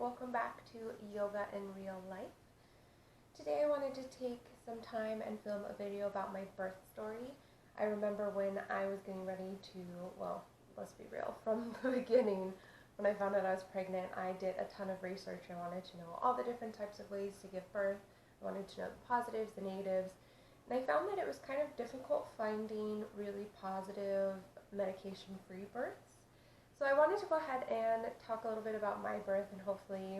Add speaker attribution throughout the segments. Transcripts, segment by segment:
Speaker 1: welcome back to Yoga in Real Life. Today I wanted to take some time and film a video about my birth story. I remember when I was getting ready to, well, let's be real, from the beginning, when I found out I was pregnant, I did a ton of research. I wanted to know all the different types of ways to give birth. I wanted to know the positives, the negatives, and I found that it was kind of difficult finding really positive medication-free births. So I wanted to go ahead and talk a little bit about my birth, and hopefully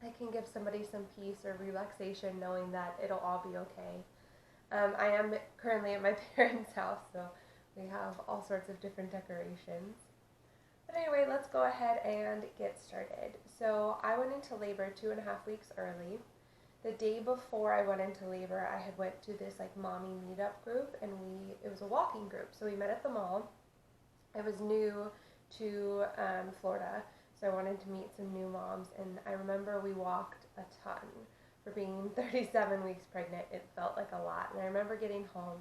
Speaker 1: I can give somebody some peace or relaxation knowing that it'll all be okay. I am currently at my parents' house, so we have all sorts of different decorations. But anyway, let's go ahead and get started. So I went into labor 2.5 weeks early. The day before I went into labor, I had went to this like mommy meetup group, and it was a walking group. So we met at the mall. I was new to Florida, so I wanted to meet some new moms, and I remember we walked a ton. For being 37 weeks pregnant, it felt like a lot, and I remember getting home.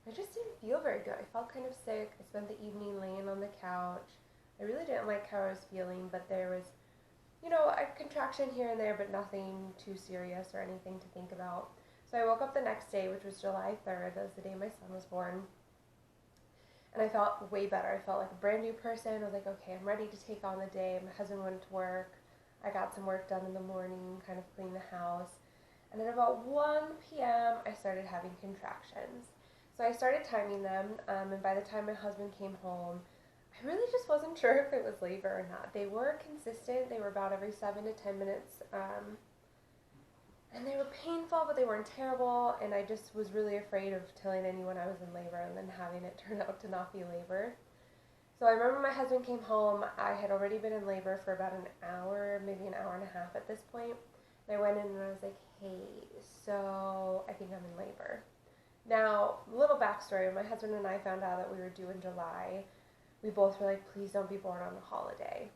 Speaker 1: I just didn't feel very good. I felt kind of sick. I spent the evening laying on the couch. I really didn't like how I was feeling, but there was, a contraction here and there, but nothing too serious or anything to think about. So I woke up the next day, which was July 3rd. That was the day my son was born. And I felt way better. I felt like a brand new person. I was like, okay, I'm ready to take on the day. My husband went to work. I got some work done in the morning, kind of cleaned the house. And then about 1 p.m., I started having contractions. So I started timing them, and by the time my husband came home, I really just wasn't sure if it was labor or not. They were consistent. They were about every 7 to 10 minutes. And they were painful, but they weren't terrible, and I just was really afraid of telling anyone I was in labor and then having it turn out to not be labor. So I remember my husband came home. I had already been in labor for about an hour, maybe an hour and a half at this point. And I went in and I was like, hey, so I think I'm in labor. Now, a little backstory. When my husband and I found out that we were due in July, we both were like, please don't be born on a holiday.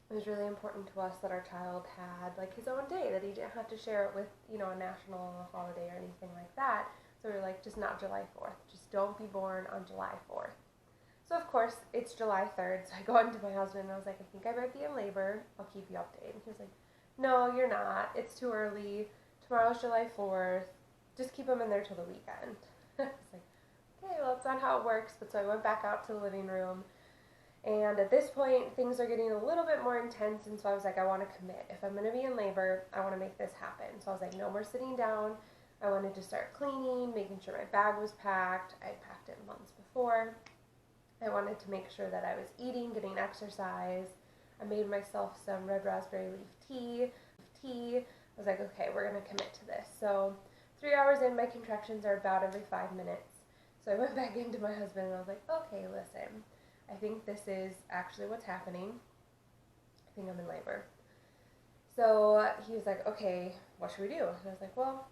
Speaker 1: It was really important to us that our child had like his own day, that he didn't have to share it with, a national holiday or anything like that. So we were like, just not July 4th. Just don't be born on July 4th. So of course, it's July 3rd. So I go into my husband and I was like, I think I might be in labor. I'll keep you updated. And he was like, no, you're not. It's too early. Tomorrow's July 4th. Just keep him in there till the weekend. I was like, okay, well, that's not how it works. But so I went back out to the living room. And at this point, things are getting a little bit more intense, and so I was like, I want to commit. If I'm going to be in labor, I want to make this happen. So I was like, no more sitting down. I wanted to start cleaning, making sure my bag was packed. I packed it months before. I wanted to make sure that I was eating, getting exercise. I made myself some red raspberry leaf tea. I was like, okay, we're going to commit to this. So 3 hours in, my contractions are about every 5 minutes. So I went back into my husband, and I was like, okay, listen. I think this is actually what's happening. I think I'm in labor. So he was like, okay, what should we do? And I was like, well,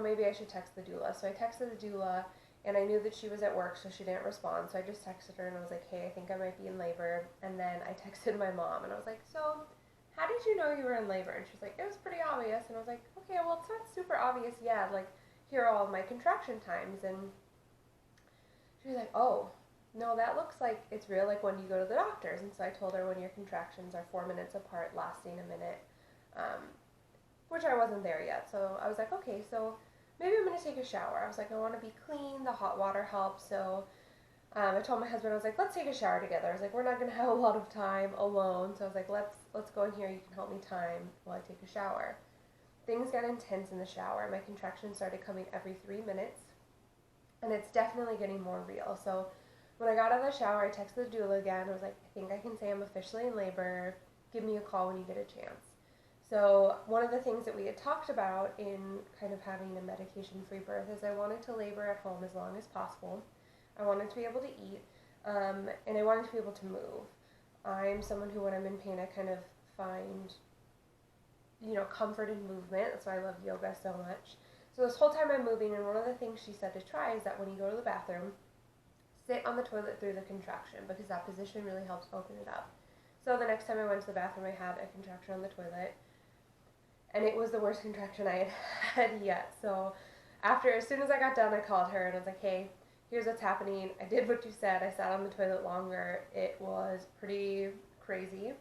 Speaker 1: maybe I should text the doula. So I texted the doula, and I knew that she was at work, so she didn't respond. So I just texted her, and I was like, hey, I think I might be in labor. And then I texted my mom, and I was like, so how did you know you were in labor? And she's like, it was pretty obvious. And I was like, okay, well, it's not super obvious yet. Like, here are all of my contraction times. And she was like, oh, no, that looks like it's real, like when you go to the doctors. And so I told her when your contractions are 4 minutes apart, lasting a minute, which I wasn't there yet. So I was like, okay, so maybe I'm going to take a shower. I was like, I want to be clean. The hot water helps. So I told my husband, I was like, let's take a shower together. I was like, we're not going to have a lot of time alone. So I was like, let's go in here. You can help me time while I take a shower. Things got intense in the shower. My contractions started coming every 3 minutes. And it's definitely getting more real. So when I got out of the shower, I texted the doula again. I was like, I think I can say I'm officially in labor. Give me a call when you get a chance. So one of the things that we had talked about in kind of having a medication-free birth is I wanted to labor at home as long as possible. I wanted to be able to eat, and I wanted to be able to move. I'm someone who, when I'm in pain, I kind of find, comfort in movement. That's why I love yoga so much. So this whole time I'm moving, and one of the things she said to try is that when you go to the bathroom, sit on the toilet through the contraction, because that position really helps open it up. So the next time I went to the bathroom, I had a contraction on the toilet, and it was the worst contraction I had had yet. So as soon as I got done, I called her, and I was like, hey, here's what's happening. I did what you said. I sat on the toilet longer. It was pretty crazy.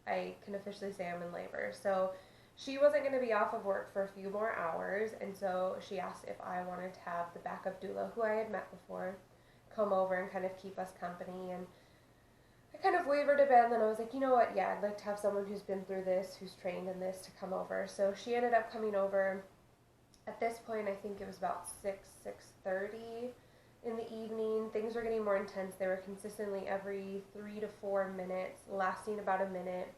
Speaker 1: I can officially say I'm in labor. So she wasn't going to be off of work for a few more hours, and so she asked if I wanted to have the backup doula, who I had met before, come over and kind of keep us company. And I kind of wavered a bit, and then I was like, you know what, yeah, I'd like to have someone who's been through this, who's trained in this, to come over. So she ended up coming over. At this point, I think it was about 6:30 in the evening. Things were getting more intense. They were consistently every 3 to 4 minutes, lasting about a minute.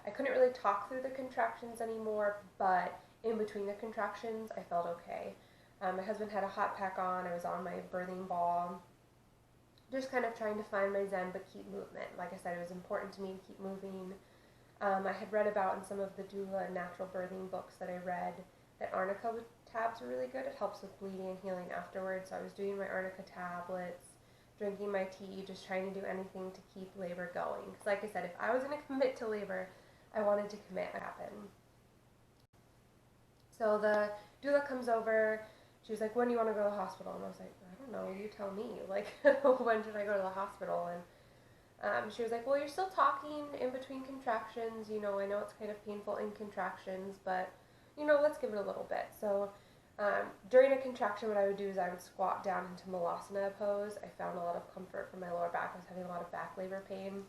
Speaker 1: I couldn't really talk through the contractions anymore, but in between the contractions, I felt okay. My husband had a hot pack on. I was on my birthing ball, just kind of trying to find my zen but keep movement. Like I said, it was important to me to keep moving. I had read about in some of the doula and natural birthing books that I read that arnica tabs are really good. It helps with bleeding and healing afterwards. So I was doing my arnica tablets, drinking my tea, just trying to do anything to keep labor going. Because like I said, if I was going to commit to labor, I wanted to commit and happen. So the doula comes over. She was like, when do you want to go to the hospital? And I was like, I don't know, you tell me. Like, when should I go to the hospital? And she was like, well, you're still talking in between contractions. You know, I know it's kind of painful in contractions, but, you know, let's give it a little bit. So during a contraction, what I would do is I would squat down into Malasana pose. I found a lot of comfort from my lower back. I was having a lot of back labor pain.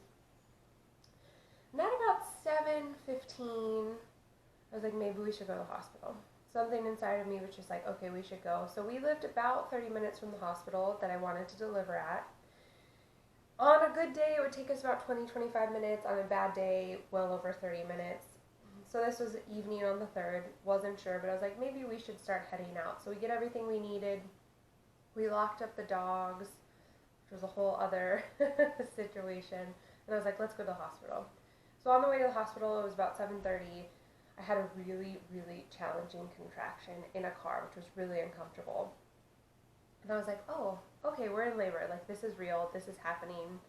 Speaker 1: And at about 7:15, I was like, maybe we should go to the hospital. Something inside of me was just like, okay, we should go. So we lived about 30 minutes from the hospital that I wanted to deliver at. On a good day, it would take us about 20-25 minutes. On a bad day, well over 30 minutes. So this was evening on the 3rd. Wasn't sure, but I was like, maybe we should start heading out. So we get everything we needed. We locked up the dogs, which was a whole other situation. And I was like, let's go to the hospital. So on the way to the hospital, it was about 7:30. I had a really, really challenging contraction in a car, which was really uncomfortable. And I was like, oh, okay, we're in labor. Like, this is real. This is happening.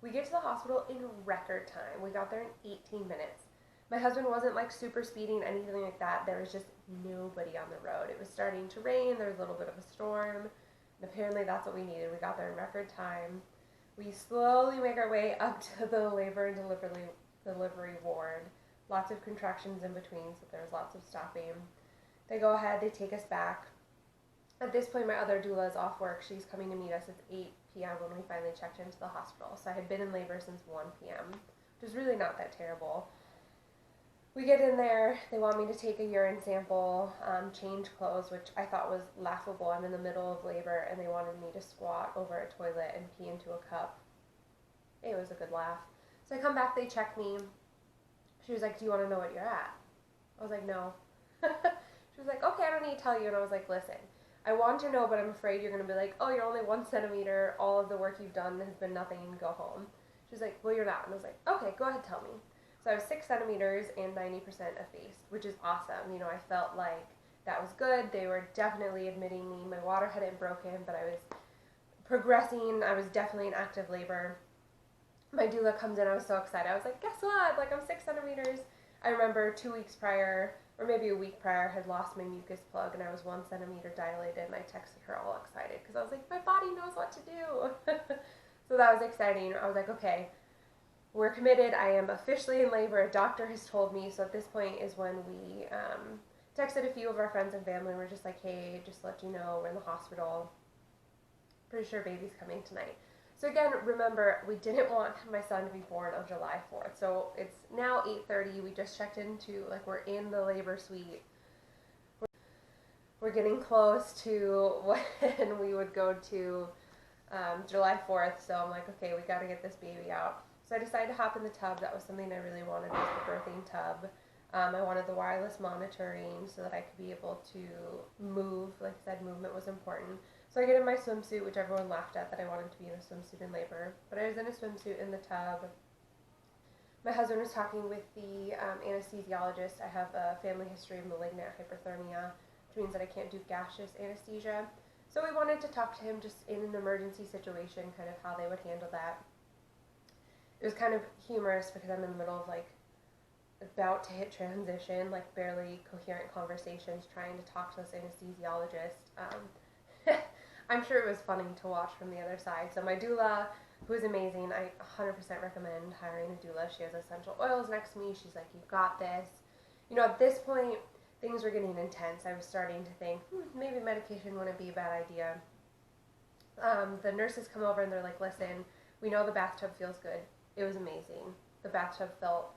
Speaker 1: We get to the hospital in record time. We got there in 18 minutes. My husband wasn't, like, super speeding, anything like that. There was just nobody on the road. It was starting to rain. There was a little bit of a storm. And apparently that's what we needed. We got there in record time. We slowly make our way up to the labor and delivery ward. Lots of contractions in between, so there was lots of stopping. They go ahead, they take us back. At this point, my other doula is off work. She's coming to meet us at 8 p.m. when we finally checked into the hospital. So I had been in labor since 1 p.m., which is really not that terrible. We get in there, they want me to take a urine sample, change clothes, which I thought was laughable. I'm in the middle of labor, and they wanted me to squat over a toilet and pee into a cup. It was a good laugh. So I come back, they check me. She was like, do you want to know what you're at? I was like, no. She was like, okay, I don't need to tell you. And I was like, listen, I want to know, but I'm afraid you're going to be like, oh, you're only 1 centimeter. All of the work you've done has been nothing, and go home. She was like, well, you're not. And I was like, okay, go ahead, tell me. So I was 6 centimeters and 90% effaced, which is awesome. You know, I felt like that was good. They were definitely admitting me. My water hadn't broken, but I was progressing. I was definitely in active labor. My doula comes in, I was so excited. I was like, guess what? Like, I'm 6 centimeters. I remember 2 weeks prior, or maybe a week prior, I had lost my mucus plug, and I was 1 centimeter dilated, and I texted her all excited, because I was like, my body knows what to do. So that was exciting. I was like, okay, we're committed. I am officially in labor. A doctor has told me. So at this point is when we texted a few of our friends and family, and we're just like, hey, just to let you know, we're in the hospital. Pretty sure baby's coming tonight. So again, remember, we didn't want my son to be born on July 4th. So it's now 8:30. We just checked into, like, we're in the labor suite. We're getting close to when we would go to July 4th. So I'm like, okay, we got to get this baby out. So I decided to hop in the tub. That was something I really wanted, was the birthing tub. I wanted the wireless monitoring so that I could be able to move. Like I said, movement was important. So I get in my swimsuit, which everyone laughed at that I wanted to be in a swimsuit in labor. But I was in a swimsuit in the tub. My husband was talking with the anesthesiologist. I have a family history of malignant hyperthermia, which means that I can't do gaseous anesthesia. So we wanted to talk to him just in an emergency situation, kind of how they would handle that. It was kind of humorous because I'm in the middle of, like, about to hit transition, like, barely coherent conversations, trying to talk to this anesthesiologist. I'm sure it was funny to watch from the other side. So my doula who is amazing. I 100% recommend hiring a doula. She has essential oils next to me. She's like, you've got this. You know, at this point, things were getting intense. I was starting to think, maybe medication wouldn't be a bad idea. The nurses come over and they're like, listen, we know the bathtub feels good. It was amazing. The bathtub felt,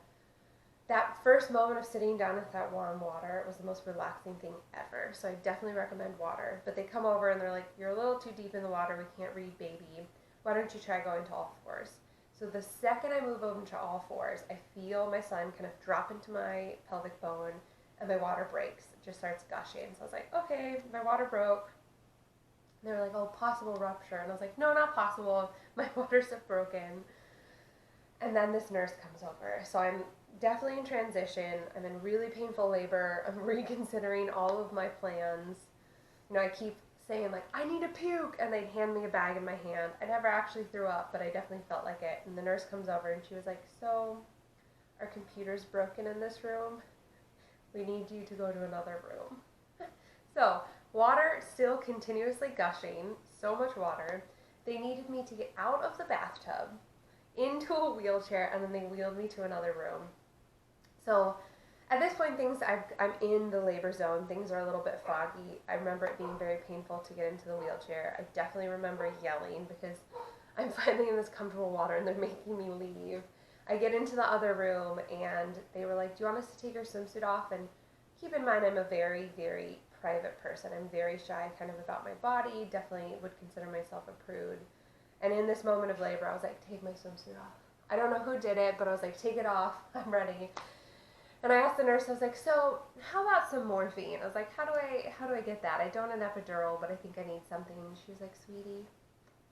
Speaker 1: that first moment of sitting down with that warm water was the most relaxing thing ever. So I definitely recommend water. But they come over and they're like, you're a little too deep in the water. We can't read baby. Why don't you try going to all fours? So the second I move over to all fours, I feel my son kind of drop into my pelvic bone and my water breaks. It just starts gushing. So I was like, okay, my water broke. And they were like, oh, possible rupture. And I was like, no, not possible. My water's broken. And then this nurse comes over. So I'm definitely in transition. I'm in really painful labor. I'm reconsidering all of my plans. You know, I keep saying, like, I need a puke. And they'd hand me a bag in my hand. I never actually threw up, but I definitely felt like it. And the nurse comes over and she was like, so our computer's broken in this room. We need you to go to another room. So water still continuously gushing, so much water. They needed me to get out of the bathtub, into a wheelchair, and then they wheeled me to another room. So at this point, I'm in the labor zone. Things are a little bit foggy. I remember it being very painful to get into the wheelchair. I definitely remember yelling because I'm finally in this comfortable water and they're making me leave. I get into the other room and they were like, do you want us to take your swimsuit off? And keep in mind, I'm a very, very private person. I'm very shy kind of about my body, definitely would consider myself a prude. And in this moment of labor, I was like, take my swimsuit off. I don't know who did it, but I was like, take it off. I'm ready. And I asked the nurse, I was like, so how about some morphine? I was like, how do I get that? I don't an epidural, but I think I need something. And she was like, sweetie,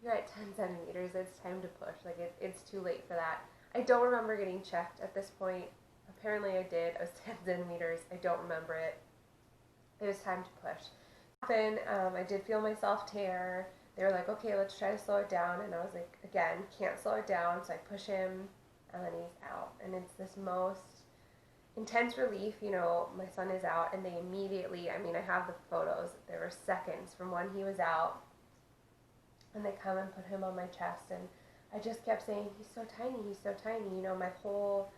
Speaker 1: you're at 10 centimeters. It's time to push. Like, it's too late for that. I don't remember getting checked at this point. Apparently I did. I was 10 centimeters. I don't remember it. It was time to push. I did feel myself tear. They were like, okay, let's try to slow it down. And I was like, again, can't slow it down. So I push him, and then he's out. And it's this most intense relief. You know, my son is out, and they immediately, I mean, I have the photos. There were seconds from when he was out, and they come and put him on my chest. And I just kept saying, he's so tiny, he's so tiny. You know, my whole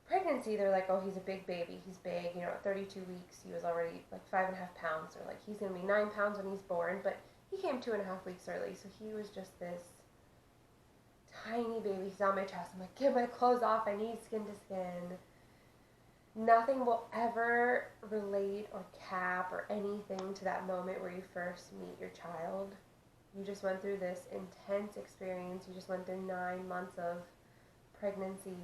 Speaker 1: pregnancy, they're like, oh, he's a big baby, he's big. You know, at 32 weeks, he was already like 5.5 pounds. They're like, he's going to be 9 pounds when he's born. But he came 2.5 weeks early, so he was just this tiny baby. He's on my chest. I'm like, get my clothes off. I need skin to skin. Nothing will ever relate or cap or anything to that moment where you first meet your child. You just went through this intense experience. You just went through 9 months of pregnancy,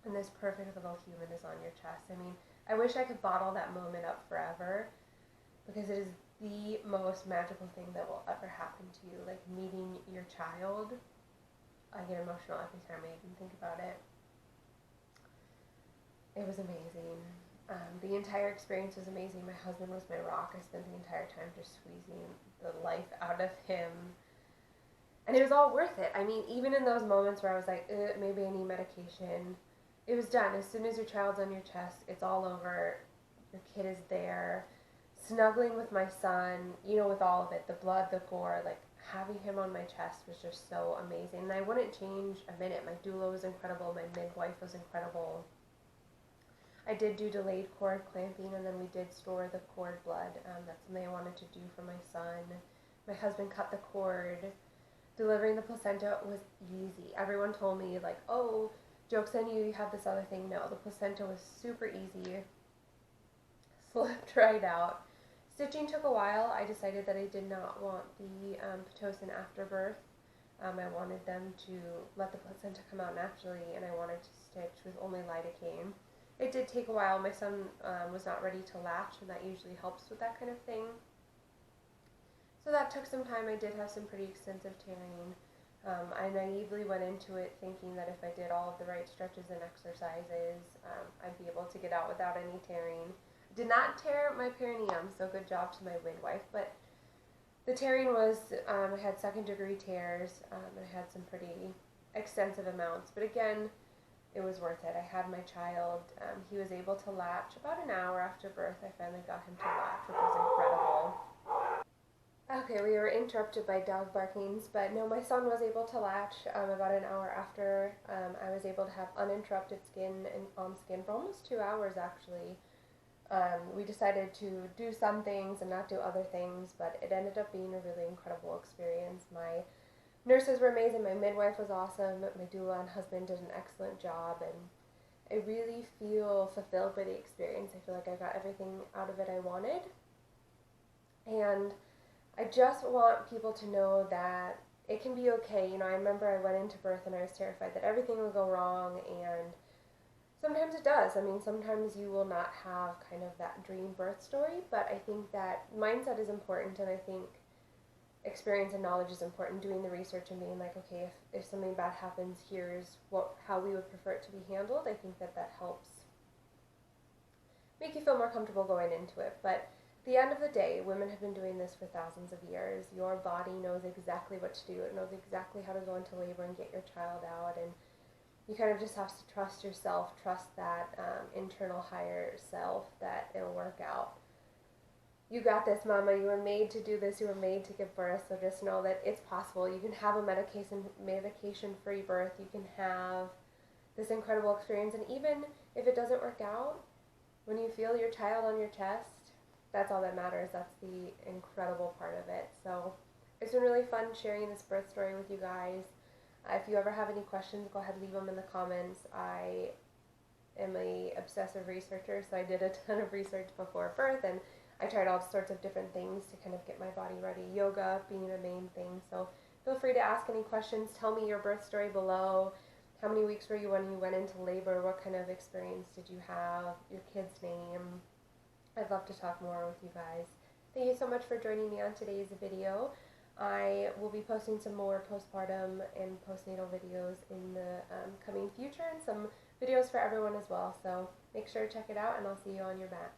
Speaker 1: and this perfect little human is on your chest. I mean, I wish I could bottle that moment up forever, because it is the most magical thing that will ever happen to you. Like, meeting your child. I get emotional every time I even think about it. It was amazing. The entire experience was amazing. My husband was my rock. I spent the entire time just squeezing the life out of him. And it was all worth it. I mean, even in those moments where I was like, maybe I need medication, it was done. As soon as your child's on your chest, it's all over. Your kid is there. Snuggling with my son, you know, with all of it, the blood, the gore, like, having him on my chest was just so amazing. And I wouldn't change a minute. My doula was incredible. My midwife was incredible. I did do delayed cord clamping, and then we did store the cord blood. That's something I wanted to do for my son. My husband cut the cord. Delivering the placenta was easy. Everyone told me, like, oh, joke's on you, you have this other thing. No, the placenta was super easy. Slipped right out. Stitching took a while. I decided that I did not want the Pitocin after birth. I wanted them to let the placenta come out naturally, and I wanted to stitch with only lidocaine. It did take a while. My son was not ready to latch, and that usually helps with that kind of thing. So that took some time. I did have some pretty extensive tearing. I naively went into it thinking that if I did all of the right stretches and exercises, I'd be able to get out without any tearing. Did not tear my perineum, so good job to my midwife. But the tearing was, I had second-degree tears. I had some pretty extensive amounts. But again, it was worth it. I had my child. He was able to latch about an hour after birth. I finally got him to latch, which was incredible. Okay, we were interrupted by dog barkings, but no, my son was able to latch about an hour after. I was able to have uninterrupted skin and on skin for almost 2 hours actually. We decided to do some things and not do other things, but it ended up being a really incredible experience. My nurses were amazing, my midwife was awesome, my doula and husband did an excellent job, and I really feel fulfilled by the experience. I feel like I got everything out of it I wanted. And I just want people to know that it can be okay. I remember I went into birth and I was terrified that everything would go wrong, and sometimes it does. I mean, sometimes you will not have kind of that dream birth story, but I think that mindset is important, and I think experience and knowledge is important. Doing the research and being like, okay, if something bad happens, here's how we would prefer it to be handled. I think that helps make you feel more comfortable going into it. But at the end of the day, women have been doing this for thousands of years. Your body knows exactly what to do. It knows exactly how to go into labor and get your child out, and you kind of just have to trust yourself, trust that internal higher self that it'll work out. You got this, mama. You were made to do this. You were made to give birth. So just know that it's possible. You can have a medication-free birth. You can have this incredible experience. And even if it doesn't work out, when you feel your child on your chest, that's all that matters. That's the incredible part of it. So it's been really fun sharing this birth story with you guys. If you ever have any questions, go ahead and leave them in the comments. I am a obsessive researcher, so I did a ton of research before birth, and I tried all sorts of different things to kind of get my body ready. Yoga being a main thing. So feel free to ask any questions. Tell me your birth story below. How many weeks were you when you went into labor? What kind of experience did you have? Your kid's name. I'd love to talk more with you guys. Thank you so much for joining me on today's video. I will be posting some more postpartum and postnatal videos in the coming future, and some videos for everyone as well. So make sure to check it out, and I'll see you on your mat.